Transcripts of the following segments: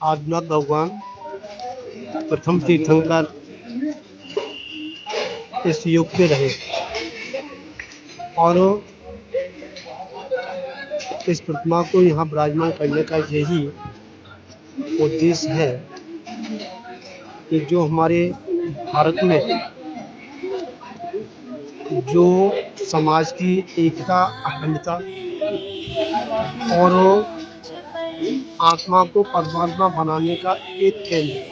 आदिनाथ भगवान प्रथम तीर्थंकर इस युग के रहे और इस प्रतिमा को यहाँ विराजमान करने का यही उद्देश्य है कि जो हमारे भारत में जो समाज की एकता, अखंडता और आत्मा को परमात्मा बनाने का एक केंद्र है।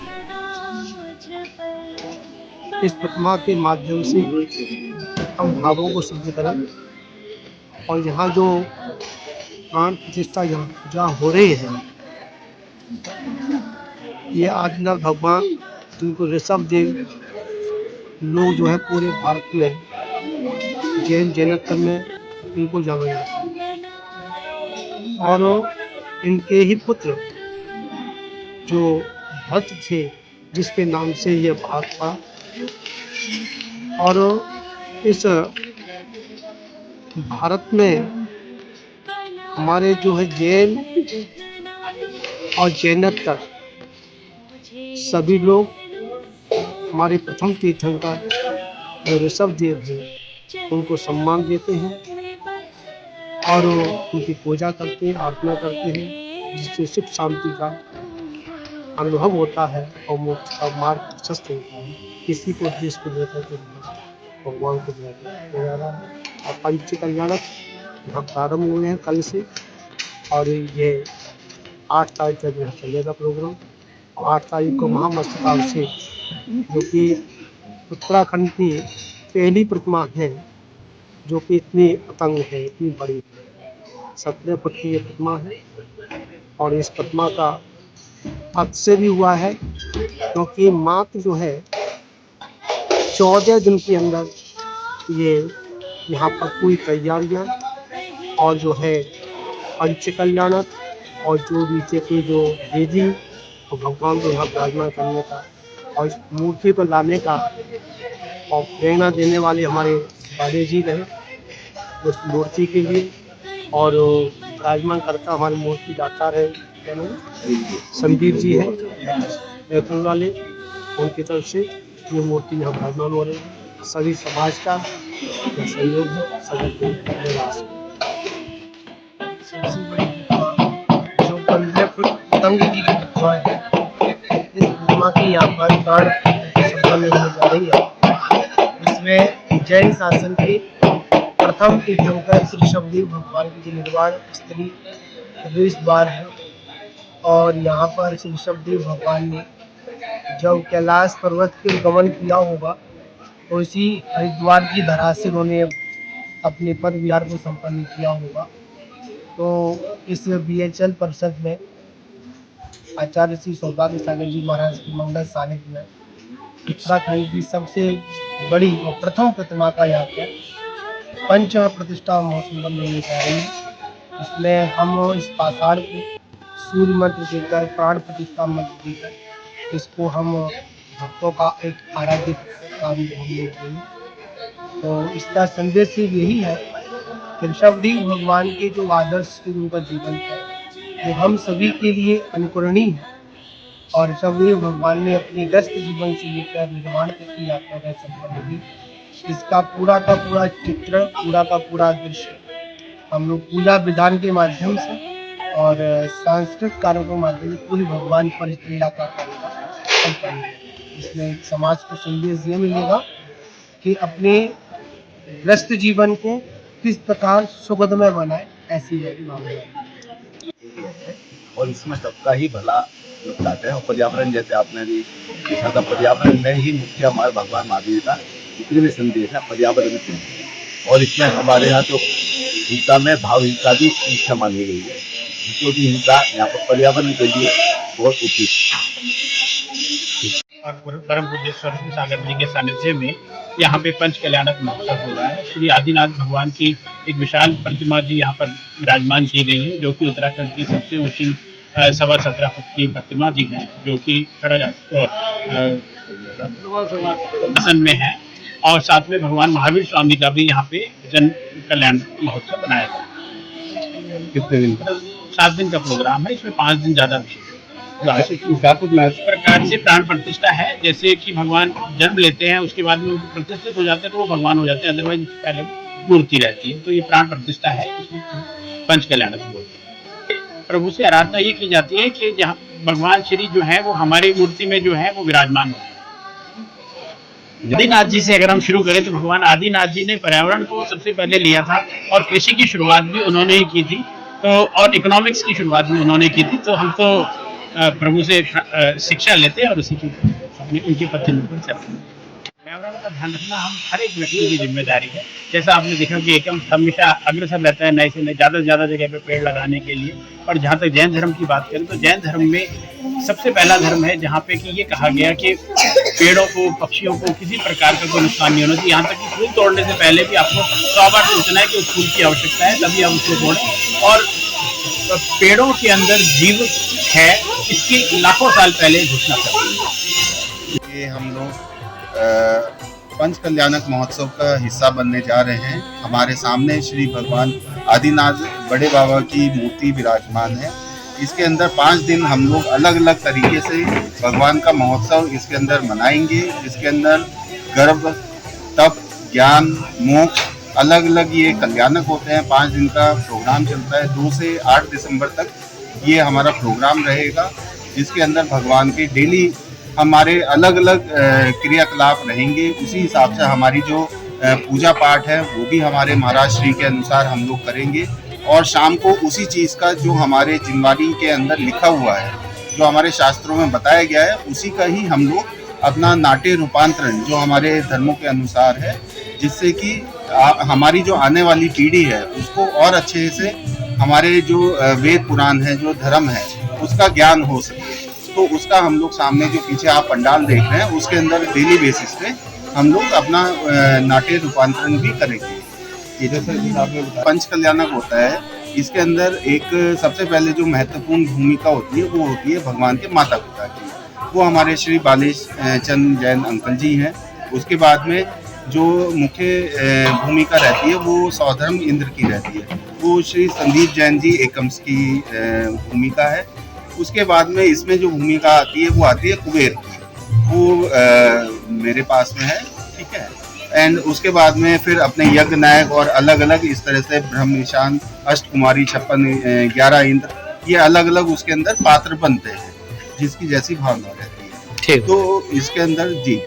इस प्रतिमा के माध्यम से हम भावों को सिद्ध करें और यहाँ जो प्राण प्रतिष्ठा जहाँ हो रही है, ये आदिनाथ भगवान, जिनको ऋषभ देव लोग जो है पूरे भारत में जैनत्व में इनको जाना जाता है और इनके ही पुत्र जो भक्त थे, जिसके नाम से ये भारत पड़ा और इस भारत में हमारे जो है जैन और जैनत्व सभी लोग हमारे प्रथम तीर्थंकर जो ऋषभ देव हैं उनको सम्मान देते हैं और उनकी पूजा करते हैं, आराधना करते हैं, जिससे सुख शांति का अनुभव होता है और मोक्ष का मार्ग प्रशस्त होता है। किसी को उद्देश्य को लेकर के भगवान को हो जा रहा है और पंच कल्याणक यहाँ प्रारंभ हुए हैं कल से और ये 8 तारीख तक यहाँ चलेगा प्रोग्राम। 8 तारीख को महामस्तकाभिषेक, जो कि उत्तराखंड की पहली प्रतिमा है जो कि इतनी अतंग है, इतनी बड़ी है। 17 फुट की ये प्रतिमा है और इस प्रतिमा का अक्सर भी हुआ है क्योंकि मात्र जो है 14 दिन के अंदर ये यहाँ पर पूरी तैयारियाँ और जो है पंच कल्याणक और जो नीचे की जो विधि और भगवान को यहाँ विराजमान करने का और इस मूर्ति को लाने का और प्रेरणा देने वाले हमारे बाले जी रहे उस मूर्ति के लिए और विराजमान करता हमारे मूर्ति दाता रहे संदीप जी है बैतूल वाले, उनकी तरफ से ये मूर्ति यहाँ विराजमान हो रही है। सभी समाज का सहयोग है, सभी को निराश जो 15 फुट तंग की प्रतिमा है, इस प्रतिमा की यहाँ पर प्राण संपन्न होने जा रही है। इसमें जैन शासन के प्रथम तीर्थंकर श्री ऋषभदेव भगवान की निर्वाण स्थली प्रवेश द्वार है और यहाँ पर श्री ऋषभदेव भगवान ने जब कैलाश पर्वत के गमन किया होगा तो इसी हरिद्वार की धरा से उन्होंने अपने पद विहार को संपन्न किया होगा। तो इस BHL परिषद में आचार्य श्री सौभाग्य सागर जी महाराज की मंगल सानिध्य में उत्तराखंड की सबसे बड़ी और प्रथम प्रतिमा का यहाँ पे पंच प्रतिष्ठा महोत्सव होने जा रही है। इसमें हम इस पाषाण को सूर्य मंत्र देकर, प्राण प्रतिष्ठा मंत्र देकर इसको हम भक्तों का एक आराध्य काम हम तो इसका संदेश यही है कि ऋषभदेव भगवान के जो आदर्श उनका जीवन है वो हम सभी के लिए अनुकरणीय है और ऋषभदेव भगवान ने अपनी व्यस्त जीवन से लेकर निर्माण तक की यात्रा का संपन्न की। इसका पूरा का पूरा चित्र, पूरा का पूरा दृश्य हम लोग पूजा विधान के माध्यम से और सांस्कृतिक कार्यों के माध्यम से पूरी भगवान पर का कार्यक्रम। इसमें समाज को संदेश ये मिलेगा कि अपने व्यस्त जीवन को किस प्रकार सुखदमय बनाए, ऐसी और इसमें सबका ही भला चाहते हैं और पर्यावरण जैसे आपने भी देखा था, पर्यावरण में ही मुख्य हमारे भगवान महावीर का जितने भी संदेश है पर्यावरण में और इसमें हमारे यहाँ तो गीता में भावहीनता भी शिक्षा मानी गई है, जिसको भी हिंसा यहाँ पर पर्यावरण के लिए बहुत उचित और परम पूज्य स्वरूप सागर जी के सानिध्य में यहाँ पे पंच कल्याणक महोत्सव हो रहा है। श्री आदिनाथ भगवान की एक विशाल प्रतिमा जी यहाँ पर विराजमान की गई है, जो कि उत्तराखंड की सबसे ऊंची 17.5 फुट की प्रतिमा जी है, जो कि आसन में है और साथ में भगवान महावीर स्वामी का भी यहाँ पे जन कल्याण महोत्सव बनाया गया। कितने दिन 7 दिन का प्रोग्राम है, इसमें 5 दिन ज्यादा विशेष व्यापक इस प्रकार से प्राण प्रतिष्ठा है। जैसे कि भगवान जन्म लेते हैं, उसके बाद में वो प्रतिष्ठित हो जाते हैं तो वो भगवान हो जाते हैं, अदरवाइज पहले मूर्ति रहती है। तो ये प्राण प्रतिष्ठा है, पंच कल्याणक बोलते हैं। प्रभु से आराधना ये की जाती है कि जहाँ भगवान श्री जो है वो हमारी मूर्ति में जो है वो विराजमान हो। आदिनाथ जी से अगर हम शुरू करें तो भगवान आदिनाथ जी ने पर्यावरण को सबसे पहले लिया था और कृषि की शुरुआत भी उन्होंने ही की थी, तो और इकोनॉमिक्स की शुरुआत भी उन्होंने की थी। तो हम तो प्रभु से शिक्षा लेते हैं और उसी की उनके पथ पर चलते हैं। पर्यावरण का ध्यान रखना हम हर एक व्यक्ति की जिम्मेदारी है। जैसा आपने देखा कि एकदम हमेशा अग्रसर रहता है नए से नए ज़्यादा से ज़्यादा जगह पे पेड़ लगाने के लिए। और जहाँ तक जैन धर्म की बात करें तो जैन धर्म में सबसे पहला धर्म है जहाँ पे कि ये कहा गया कि पेड़ों को, पक्षियों को किसी प्रकार का कोई नुकसान नहीं होना चाहिए। यहाँ तक कि फूल तोड़ने से पहले भी आपको 100 बार सोचना है कि उस फूल की आवश्यकता है, तभी आप उसको तोड़ें। और पेड़ों के अंदर जीव है, इसकी लाखों साल पहले घोषणा कर दी। ये हम लोग पंच कल्याणक महोत्सव का हिस्सा बनने जा रहे हैं। हमारे सामने श्री भगवान आदिनाथ बड़े बाबा की मूर्ति विराजमान है। इसके अंदर 5 दिन हम लोग अलग अलग तरीके से भगवान का महोत्सव इसके अंदर मनाएंगे, जिसके अंदर गर्भ, तप, ज्ञान, मोक्ष अलग अलग ये कल्याणक होते हैं। 5 दिन का प्रोग्राम चलता है। 2 से 8 दिसंबर तक ये हमारा प्रोग्राम रहेगा, जिसके अंदर भगवान के डेली हमारे अलग अलग क्रियाकलाप रहेंगे। उसी हिसाब से हमारी जो पूजा पाठ है वो भी हमारे महाराज श्री के अनुसार हम लोग करेंगे। और शाम को उसी चीज़ का जो हमारे जिम्मेवारी के अंदर लिखा हुआ है, जो हमारे शास्त्रों में बताया गया है, उसी का ही हम लोग अपना नाट्य रूपांतरण जो हमारे धर्मों के अनुसार है, जिससे कि हमारी जो आने वाली पीढ़ी है उसको और अच्छे से हमारे जो वेद पुराण है, जो धर्म है, उसका ज्ञान हो सके। तो उसका हम लोग सामने जो पीछे आप पंडाल देख रहे हैं उसके अंदर डेली बेसिस पे हम लोग अपना नाट्य रूपांतरण भी करेंगे। ये जो पंच कल्याणक होता है, इसके अंदर एक सबसे पहले जो महत्वपूर्ण भूमिका होती है वो होती है भगवान के माता पिता की। वो हमारे श्री बालेश चंद जैन अंकल जी हैं। उसके बाद में जो मुख्य भूमिका रहती है वो सौधर्म इंद्र की रहती है, वो श्री संदीप जैन जी एकम्स की भूमिका है। उसके बाद में इसमें जो भूमिका आती है वो आती है कुबेर की, वो मेरे पास में है, ठीक है। एंड उसके बाद में फिर अपने यज्ञ नायक और अलग अलग इस तरह से ब्रह्म निशान, अष्टकुमारी, 56, 11 इंद्र, ये अलग अलग उसके अंदर पात्र बनते हैं, जिसकी जैसी भावना रहती है। तो इसके अंदर जी,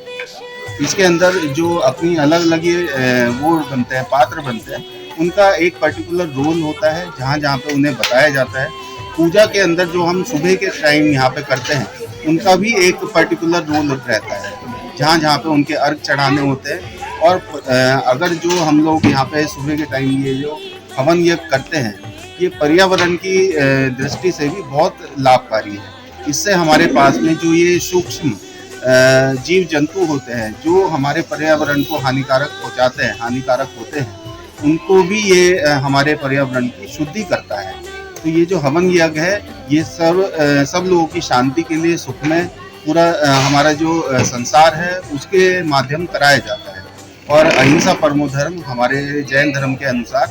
इसके अंदर जो अपनी अलग अलग ये वो बनते हैं, पात्र बनते हैं, उनका एक पर्टिकुलर रोल होता है जहाँ जहाँ पे उन्हें बताया जाता है। पूजा के अंदर जो हम सुबह के टाइम यहाँ पे करते हैं, उनका भी एक पर्टिकुलर रोल रहता है, जहाँ जहाँ पे उनके अर्घ चढ़ाने होते हैं। और अगर जो हम लोग यहाँ पे सुबह के टाइम ये जो हवन यज्ञ करते हैं, ये पर्यावरण की दृष्टि से भी बहुत लाभकारी है। इससे हमारे पास में जो ये सूक्ष्म जीव जंतु होते हैं, जो हमारे पर्यावरण को हानिकारक पहुँचाते हैं, हानिकारक होते हैं, उनको भी ये हमारे पर्यावरण की शुद्धि करता है। तो ये जो हवन यज्ञ है, ये सब लोगों की शांति के लिए, सुख में पूरा हमारा जो संसार है उसके माध्यम कराया जाता है। और अहिंसा परमो धर्म हमारे जैन धर्म के अनुसार